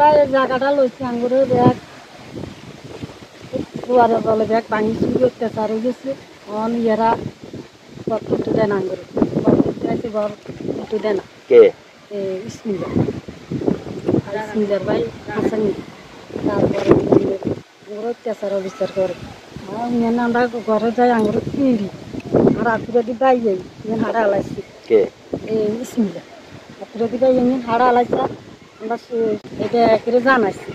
আমরা এই জায়গাটা লইছি আঙ্গুরের ব্যাগ দুয়ারের বলে ব্যাগ ভাঙি চুরি অত্যাচার হয়ে গেছে অন ইয়েরা ঘর তুলতে দেয় না আঙ্গুরে ঘর তুলতে আছে ঘর তুলতে দেয় না কে ইসমিজার আর ইসমিজার ভাই হাসানি তারপরে আঙ্গুর অত্যাচার অবিচার করে আর মেনে আমরা ঘরে যাই আঙ্গুর কিনি আর আকুরে দি বাই যাই হাড়া হালাইছি কে ইসমিজার আকুরে দি বাই হাড়া হালাইছে আমরা এটা একেবারে জানাইছি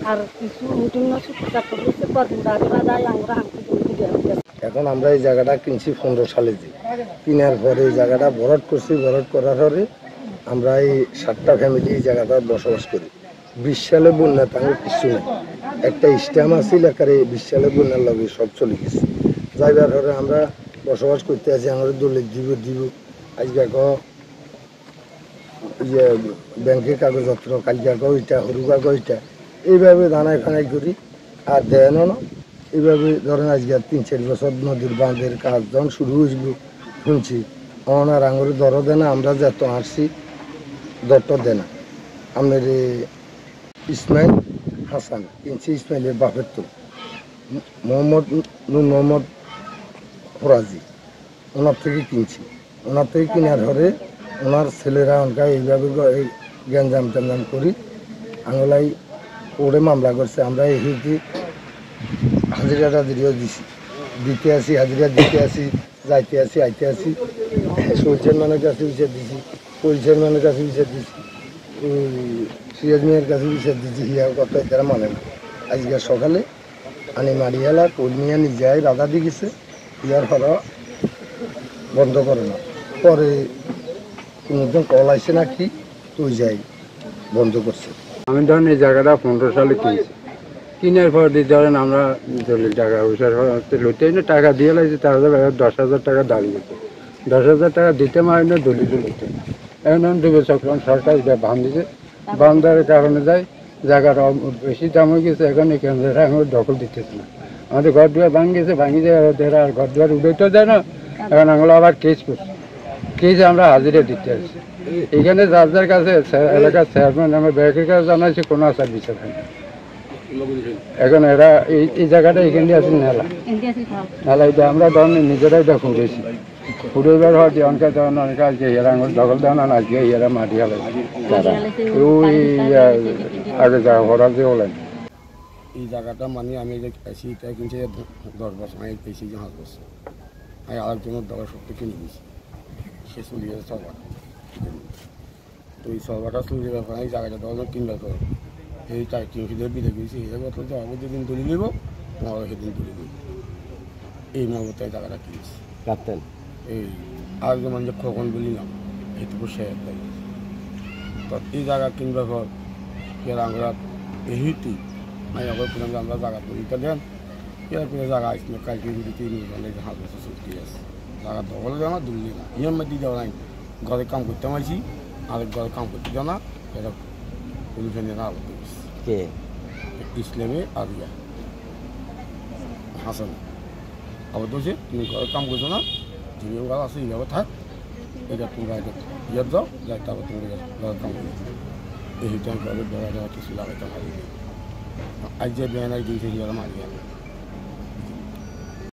আর কিছু মিটিং না ছুটি কদিন আগে যায় আমরা হাঁটতে এখন আমরা এই জায়গাটা কিনছি 15 সালে যে কেনার পরে এই জায়গাটা ভরাট করছি ভরাট করার পরে আমরা এই 7টা ফ্যামিলি এই জায়গাটা বসবাস করি 20 সালে বন্যা তাহলে কিছু নেই একটা স্ট্যাম্প আছিল একারে 20 সালে বন্যার লগে সব চলে গেছে যাইবার পরে আমরা বসবাস করতে আছি আমরা দলিল দিব আজকে ইয়ে ব্যাংকের কাগজপত্র কালকে ওইটা হরু কাগজটা এইভাবে দানাই ফানাই করি আর দেয়ও না এইভাবে ধরেন আজকে 3-4 বছর নদীর বাঁধের কাজ যখন শুরু হয়েছিল শুনছি আমার আঙুরে দরও দেয় না আমরা যত আসছি দরটা দেয় না আমাদের ইসমাইল হাসান কিনছি ইসমাইলের বাপের তো মোহাম্মদ ফরাজি ওনার থেকে কিনছি ওনার থেকে কেনার পরে ওনার ছেলেরা অনকা এইভাবে গ্যাঞ্জাম ট্যাঞ্জাম করি আঙুলাই ওরে মামলা করছে আমরা এই হাজিরাটা দিতে আসি হাজিরা দিতে আসি যাইতে আসি আইতে আসি সূর্যের মানের কাছে বিচার দিছি পরিচয়ের মানের কাছে বিচার দিছি সিরাজ মিয়ার কাছে বিচার দিছি হিয়ার কথা তারা মানে না আজকে সকালে আনি মারিয়ালা কলমিয়া নিজে রাধা দিয়ে গেছে ইয়ার ফলে বন্ধ করে না পরে কোনোদিন কল আসে না কি তুই যাই বন্ধ করছে আমি ধরেন এই জায়গাটা 15 সালে কিনছি কিনার পর দিয়ে ধরেন আমরা দলিল টাকা পয়সা লুটে টাকা দিয়ে লাগছে তার 10,000 টাকা দাঁড়িয়েছে 10,000 টাকা দিতে মারি না দলিল লুটে এখন 2 বছর সরকার বান দিছে বান দেওয়ার কারণে যায় জায়গাটা বেশি দাম হয়ে গেছে এখন এখানে আমার দখল দিতেছে না আমাদের ঘর দুয়ার ভাঙিয়েছে ভাঙি যায় আর ঘর দুয়ার উঠেও যায় না এখন আমরা আবার কেস করছি কেসে আমরা হাজিরা দিতে আসছি এখানে যার কাছে এলাকার চেয়ারম্যান আমার ব্যাংকের কাছে জানাইছি কোনো আচার বিচার হয় না এখন এরা এই জায়গাটা এখানে আছে নালা এটা আমরা ধরেন নিজেরাই এটা ফুটেছি ফুটেবার হওয়ার যে অনেক ধরেন অনেক আজকে এরা আমার দখল দেওয়া না আজকে এরা মাটি হালাইছে ওই আগে যা হরার যে হলেন এই জায়গাটা মানে আমি যে এসি এটা কিনছি 10 বছর আমি এসি যে 5 বছর আমি আরেকজনের দখল সত্যি কিনে দিয়েছি সে চলিয়ে সরবার তো এই সরবারটা চলিয়ে ব্যাপার এই জায়গাটা দখল কিনবে তো এই 3 বিলে গেছি এই কথা তো আগে যেদিন তুলে নেব আমার সেদিন তুলে নেব এই মমতায় জায়গাটা কিনেছি কাপ্তেন এই আর যেমন যে খোকন বলি না এইটুকু সে তো এই জায়গা কিনবে ঘর এরা আমরা এইটি আমি আবার পুরান আমরা জায়গা তৈরিটা দেন এরা পুরো জায়গা আসলে কালকে যদি 3 বলে হাত বছর ছুটি আছে জায়গা দখল দেওয়া না দুললি না ইয়ে মধ্যে দেওয়া নাই ঘরে কাম করতে পারছি আরেক ঘরে কাম করতে দেওয়া না এরা পুলিশে নিয়ে না আবদ্ধ কে ইসলামে আরিয়া হাসান আবদ্ধ হচ্ছে তুমি ঘরে কাম করছো না তুমি ঘর আছে এইভাবে থাক এটা তোমরা ইয়ার যাও যাই তারপর তুমি ঘরে কাম করো এইটা ঘরে বেড়া দেওয়া কিছু লাগাইতে পারি আজ যে বেড়াই দিয়েছে মারিয়া